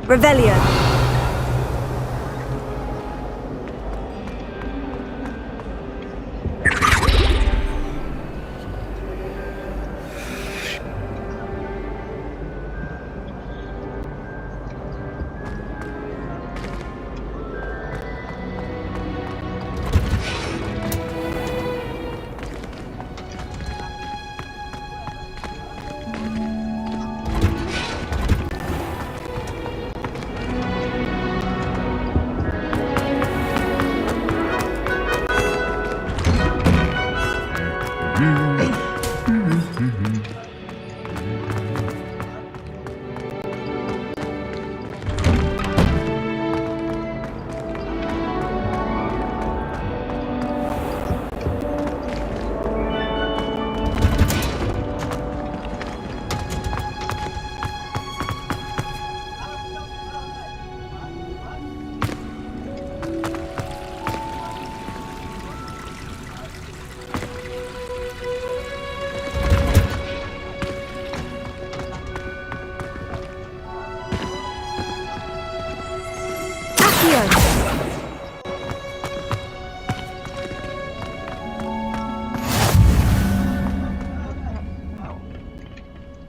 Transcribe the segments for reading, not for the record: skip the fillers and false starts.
Revelio.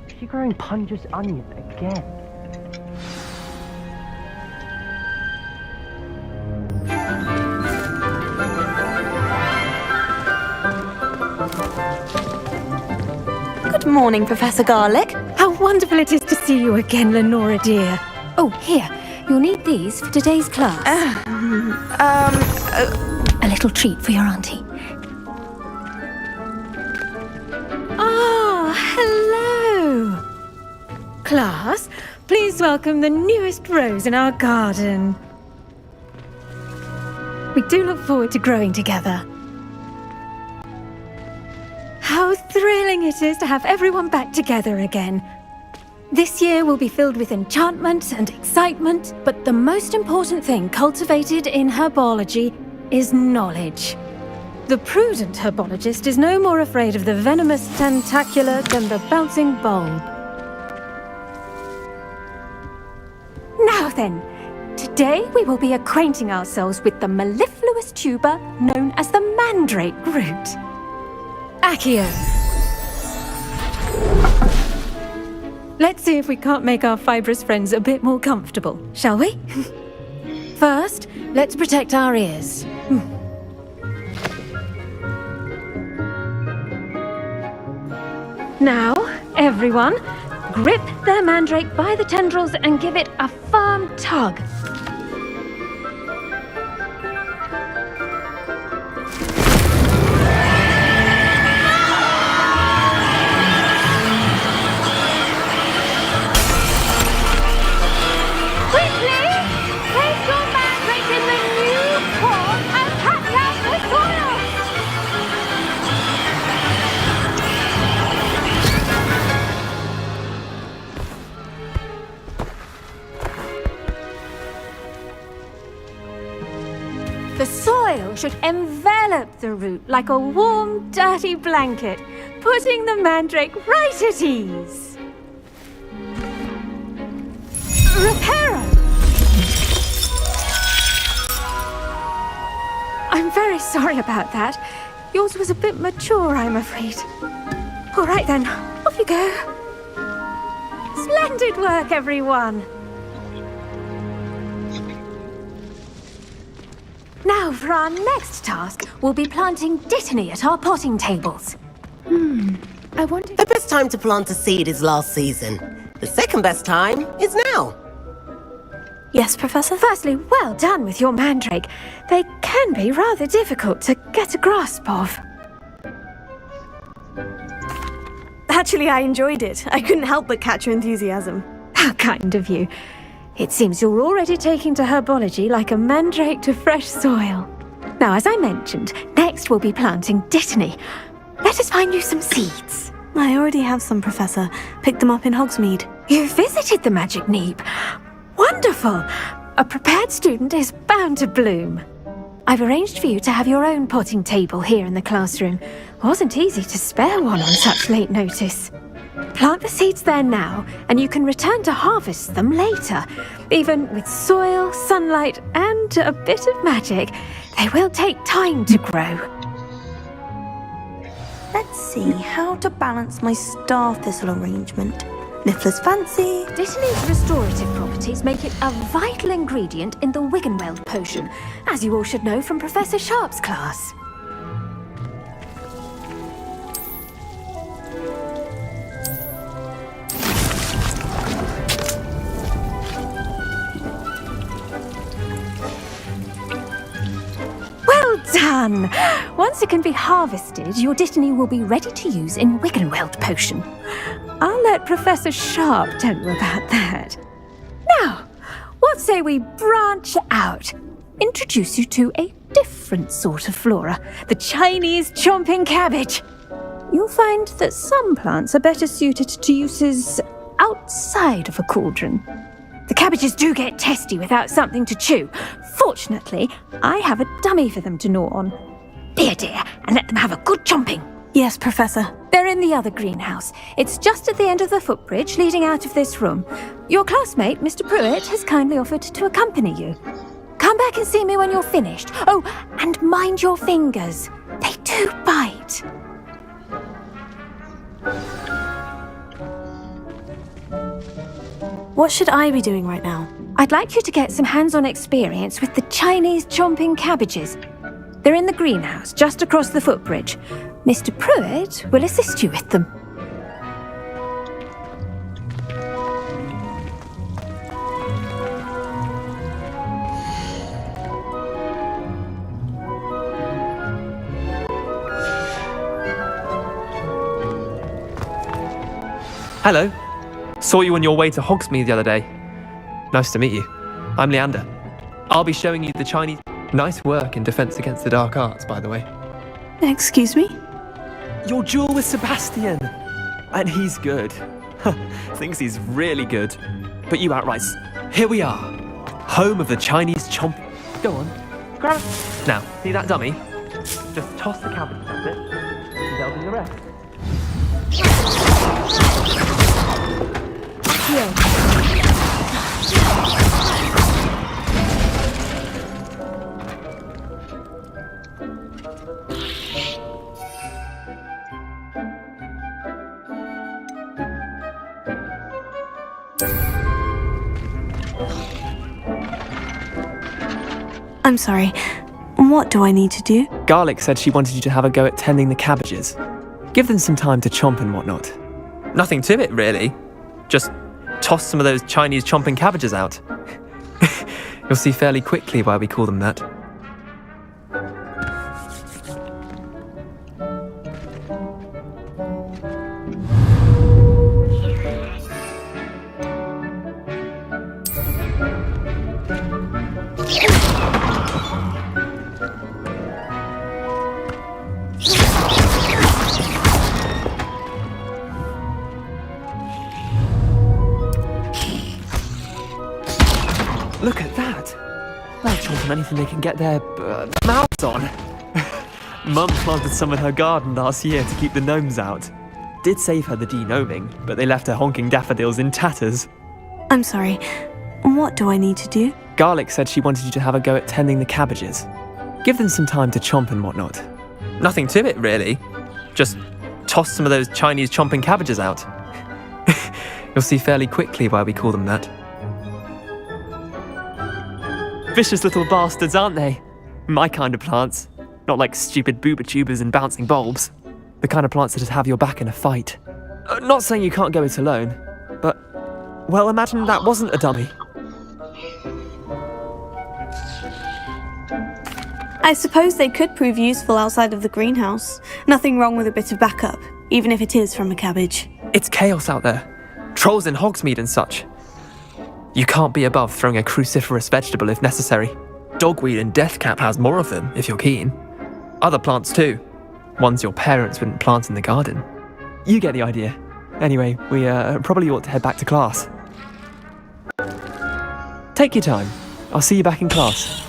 Is she growing Punja's onion again? Good morning, Professor Garlic. How wonderful it is to see you again, Lenora dear. Oh, here. You'll need these for today's class. A little treat for your auntie. Ah, hello! Class, please welcome the newest rose in our garden. We do look forward to growing together. How thrilling it is to have everyone back together again. This year will be filled with enchantment and excitement, but the most important thing cultivated in herbology is knowledge. The prudent herbologist is no more afraid of the venomous tentacular than the bouncing bulb. Now then, today we will be acquainting ourselves with the mellifluous tuber known as the mandrake root. Accio. Let's see if we can't make our fibrous friends a bit more comfortable, shall we? First, let's protect our ears. Now, everyone, grip their mandrake by the tendrils and give it a firm tug. The soil should envelop the root like a warm, dirty blanket, putting the mandrake right at ease. Reparo! I'm very sorry about that. Yours was a bit mature, I'm afraid. All right then, off you go. Splendid work, everyone. Now, for our next task, we'll be planting dittany at our potting tables. I wonder... The best time to plant a seed is last season. The second best time is now. Yes, Professor? Firstly, well done with your mandrake. They can be rather difficult to get a grasp of. Actually, I enjoyed it. I couldn't help but catch your enthusiasm. How kind of you. It seems you're already taking to herbology like a mandrake to fresh soil. Now, as I mentioned, next we'll be planting dittany. Let us find you some seeds. I already have some, Professor. Picked them up in Hogsmeade. You visited the Magic Neep. Wonderful! A prepared student is bound to bloom. I've arranged for you to have your own potting table here in the classroom. Wasn't easy to spare one on such late notice. Plant the seeds there now, and you can return to harvest them later. Even with soil, sunlight, and a bit of magic, they will take time to grow. Let's see how to balance my star thistle arrangement. Niffler's fancy. Dittany's restorative properties make it a vital ingredient in the Wiggenweld potion, as you all should know from Professor Sharp's class. Well done! Once it can be harvested, your Dittany will be ready to use in Wiggenweld potion. I'll let Professor Sharp tell you about that. Now, what say we branch out? Introduce you to a different sort of flora, the Chinese chomping cabbage. You'll find that some plants are better suited to uses outside of a cauldron. The cabbages do get testy without something to chew. Fortunately, I have a dummy for them to gnaw on. Be a dear and let them have a good chomping. Yes, Professor. They're in the other greenhouse. It's just at the end of the footbridge leading out of this room. Your classmate, Mr. Pruitt, has kindly offered to accompany you. Come back and see me when you're finished. Oh, and mind your fingers. They do bite. What should I be doing right now? I'd like you to get some hands-on experience with the Chinese chomping cabbages. They're in the greenhouse, just across the footbridge. Mr. Pruitt will assist you with them. Hello. Saw you on your way to Hogsmeade the other day. Nice to meet you. I'm Leander. I'll be showing you the Chinese... Nice work in Defense Against the Dark Arts, by the way. Excuse me? Your duel with Sebastian! And he's good. Thinks he's really good. But you outright... Here we are. Home of the Chinese chomp... Go on. Grab it. Now, see that dummy? Just toss the cabbage at it. And they'll do the rest. I'm sorry. What do I need to do? Garlic said she wanted you to have a go at tending the cabbages. Give them some time to chomp and whatnot. Nothing to it, really. Just toss some of those Chinese chomping cabbages out. You'll see fairly quickly why we call them that. Look at that! They'll chomp on anything they can get their mouths on. Mum planted some in her garden last year to keep the gnomes out. Did save her the de-gnoming, but they left her honking daffodils in tatters. I'm sorry. What do I need to do? Garlic said she wanted you to have a go at tending the cabbages. Give them some time to chomp and whatnot. Nothing to it, really. Just toss some of those Chinese chomping cabbages out. You'll see fairly quickly why we call them that. Vicious little bastards, aren't they? My kind of plants. Not like stupid booba tubers and bouncing bulbs. The kind of plants that just have your back in a fight. Not saying you can't go it alone, but... Well, imagine that wasn't a dummy. I suppose they could prove useful outside of the greenhouse. Nothing wrong with a bit of backup, even if it is from a cabbage. It's chaos out there. Trolls in Hogsmeade and such. You can't be above throwing a cruciferous vegetable if necessary. Dogweed and deathcap has more of them, if you're keen. Other plants too. Ones your parents wouldn't plant in the garden. You get the idea. Anyway, we probably ought to head back to class. Take your time. I'll see you back in class.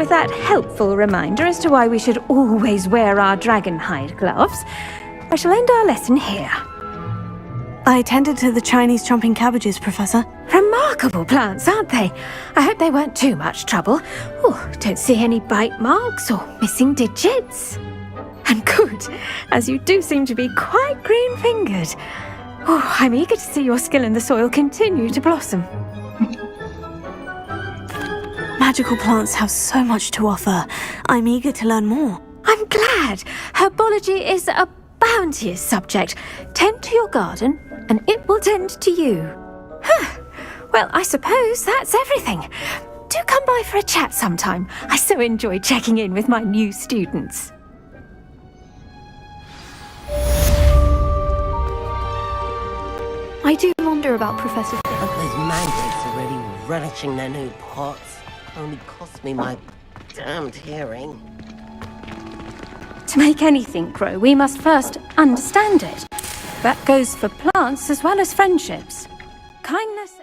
with that helpful reminder as to why we should always wear our dragonhide gloves, I shall end our lesson here. I attended to the Chinese chomping cabbages, Professor. Remarkable plants, aren't they? I hope they weren't too much trouble. Oh, don't see any bite marks or missing digits. And good, as you do seem to be quite green-fingered. Oh, I'm eager to see your skill in the soil continue to blossom. Magical plants have so much to offer. I'm eager to learn more. I'm glad. Herbology is a bounteous subject. Tend to your garden, and it will tend to you. Well, I suppose that's everything. Do come by for a chat sometime. I so enjoy checking in with my new students. I do wonder about Professor Phil. Those mandrates are really relishing their new pots. Only cost me my damned hearing. To make anything grow, we must first understand it. That goes for plants as well as friendships. Kindness...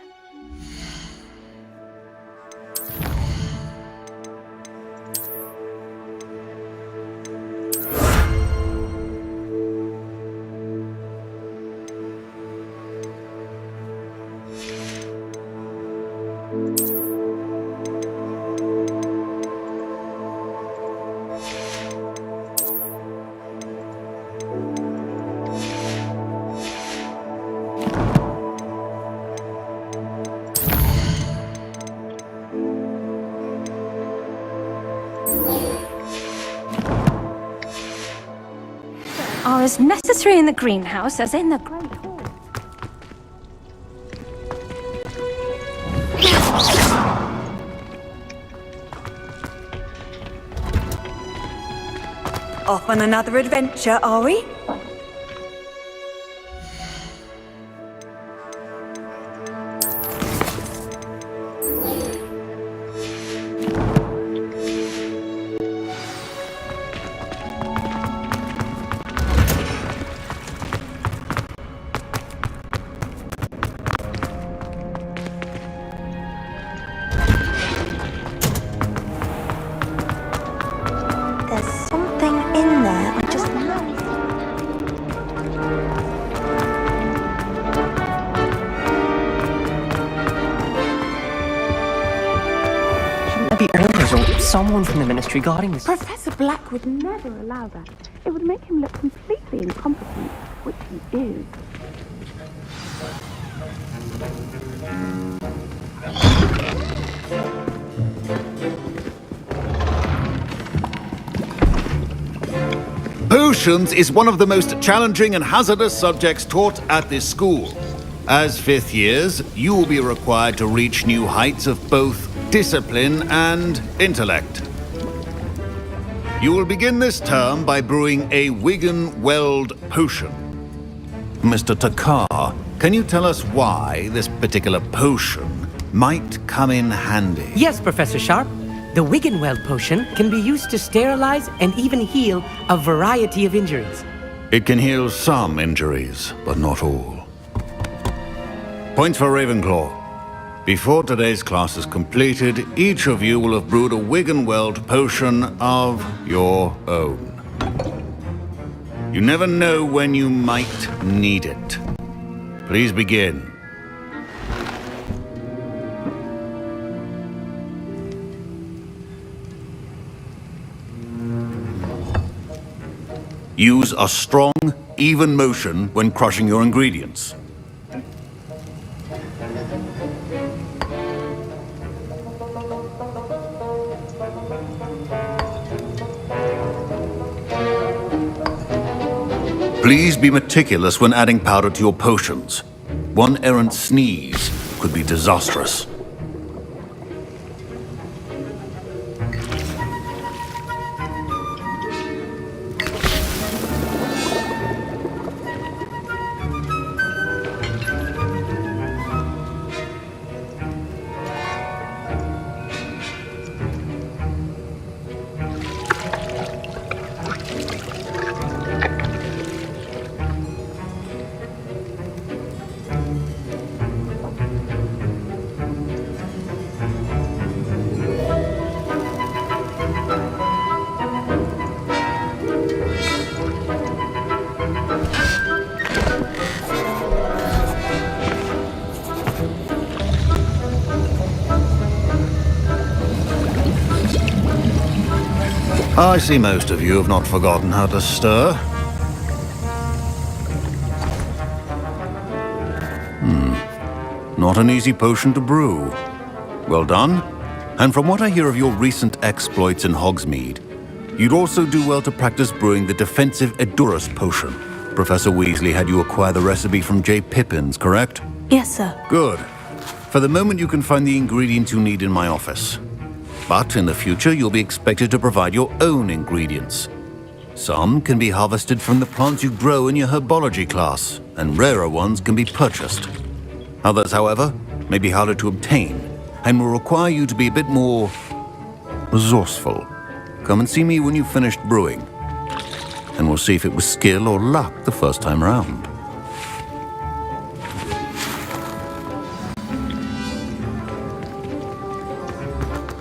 are as necessary in the greenhouse as in the Great Hall. Off on another adventure, are we? Be orders or someone from the ministry guarding this. Professor Black would never allow that. It would make him look completely incompetent, which he is. Potions is one of the most challenging and hazardous subjects taught at this school. As fifth years, you will be required to reach new heights of both discipline and intellect. You will begin this term by brewing a Wigan-Weld potion. Mr. Takar, can you tell us why this particular potion might come in handy? Yes, Professor Sharp. The Wigan-Weld potion can be used to sterilize and even heal a variety of injuries. It can heal some injuries, but not all. Points for Ravenclaw. Before today's class is completed, each of you will have brewed a Wigan-Weld potion of your own. You never know when you might need it. Please begin. Use a strong, even motion when crushing your ingredients. Please be meticulous when adding powder to your potions. One errant sneeze could be disastrous. I see most of you have not forgotten how to stir. Not an easy potion to brew. Well done. And from what I hear of your recent exploits in Hogsmeade, you'd also do well to practice brewing the defensive Edurus potion. Professor Weasley had you acquire the recipe from J. Pippin's, correct? Yes, sir. Good. For the moment, you can find the ingredients you need in my office. But in the future, you'll be expected to provide your own ingredients. Some can be harvested from the plants you grow in your herbology class, and rarer ones can be purchased. Others, however, may be harder to obtain, and will require you to be a bit more resourceful. Come and see me when you've finished brewing, and we'll see if it was skill or luck the first time round.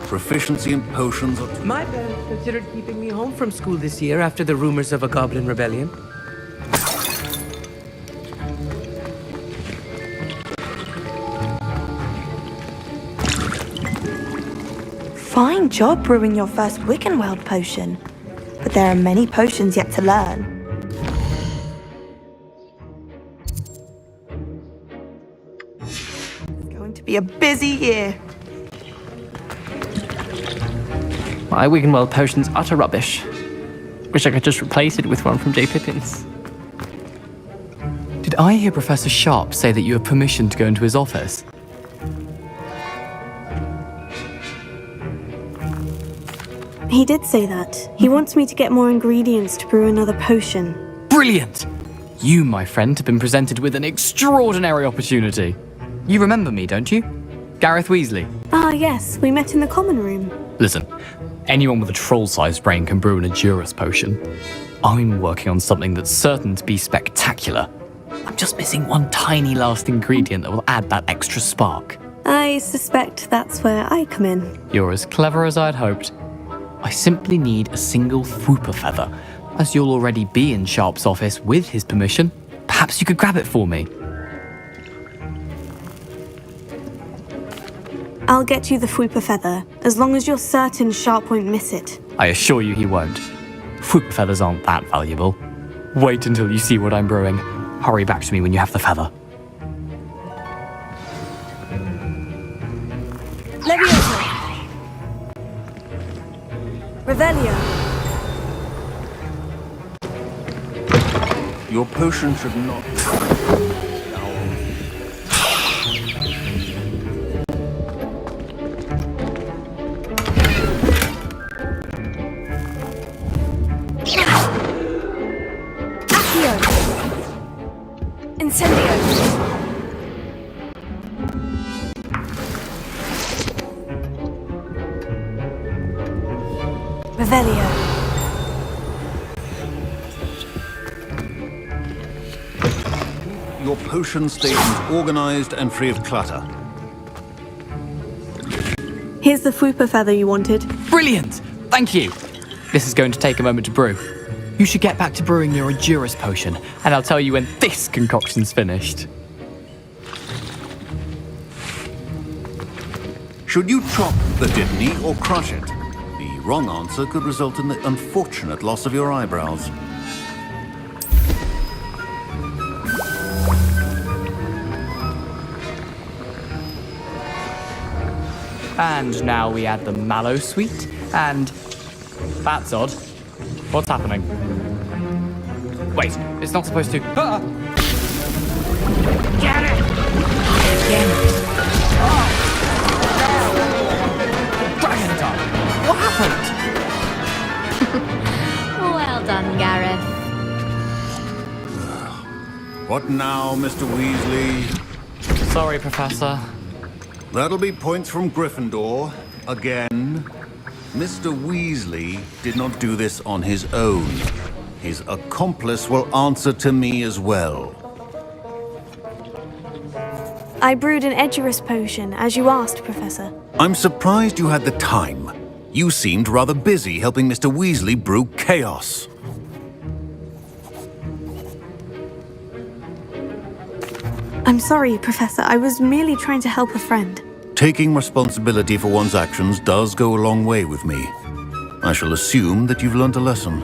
Proficiency in potions are... My parents considered keeping me home from school this year after the rumors of a goblin rebellion. Fine job brewing your first Wiggenweld potion. But there are many potions yet to learn. It's going to be a busy year. My Wiggenweld potion's utter rubbish. Wish I could just replace it with one from J. Pippin's. Did I hear Professor Sharp say that you have permission to go into his office? He did say that. He wants me to get more ingredients to brew another potion. Brilliant! You, my friend, have been presented with an extraordinary opportunity. You remember me, don't you? Gareth Weasley. Ah, yes, we met in the common room. Listen, anyone with a troll-sized brain can brew an Edurus potion. I'm working on something that's certain to be spectacular. I'm just missing one tiny last ingredient that will add that extra spark. I suspect that's where I come in. You're as clever as I'd hoped. I simply need a single Fwooper feather. As you'll already be in Sharp's office with his permission, perhaps you could grab it for me. I'll get you the Fwooper feather, as long as you're certain Sharp won't miss it. I assure you he won't. Fwooper feathers aren't that valuable. Wait until you see what I'm brewing. Hurry back to me when you have the feather. Leviosa! Revelio! Your potion should not... Incendio! Revelio! Your potion station's organized and free of clutter. Here's the Fwooper feather you wanted. Brilliant! Thank you! This is going to take a moment to brew. You should get back to brewing your Edurus potion, and I'll tell you when this concoction's finished. Should you chop the Dittany or crush it? The wrong answer could result in the unfortunate loss of your eyebrows. And now we add the mallow sweet, and... That's odd. What's happening? Wait, it's not supposed to... Ah! Get it! Again! Oh! Dragon tongue! What happened? Well done, Gareth. What now, Mr. Weasley? Sorry, Professor. That'll be points from Gryffindor. Again. Mr. Weasley did not do this on his own. His accomplice will answer to me as well. I brewed an Edurus potion, as you asked, Professor. I'm surprised you had the time. You seemed rather busy helping Mr. Weasley brew chaos. I'm sorry, Professor. I was merely trying to help a friend. Taking responsibility for one's actions does go a long way with me. I shall assume that you've learnt a lesson.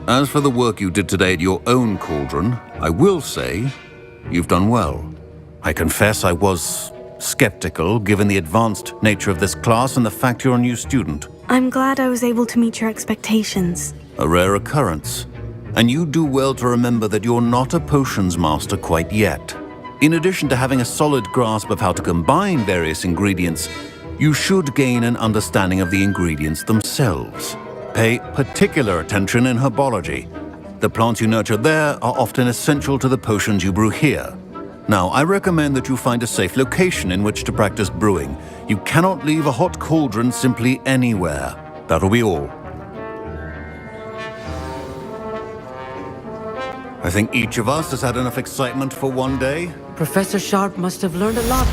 As for the work you did today at your own cauldron, I will say you've done well. I confess I was skeptical, given the advanced nature of this class and the fact you're a new student. I'm glad I was able to meet your expectations. A rare occurrence. And you do well to remember that you're not a potions master quite yet. In addition to having a solid grasp of how to combine various ingredients, you should gain an understanding of the ingredients themselves. Pay particular attention in herbology. The plants you nurture there are often essential to the potions you brew here. Now, I recommend that you find a safe location in which to practice brewing. You cannot leave a hot cauldron simply anywhere. That'll be all. I think each of us has had enough excitement for one day. Professor Sharp must have learned a lot.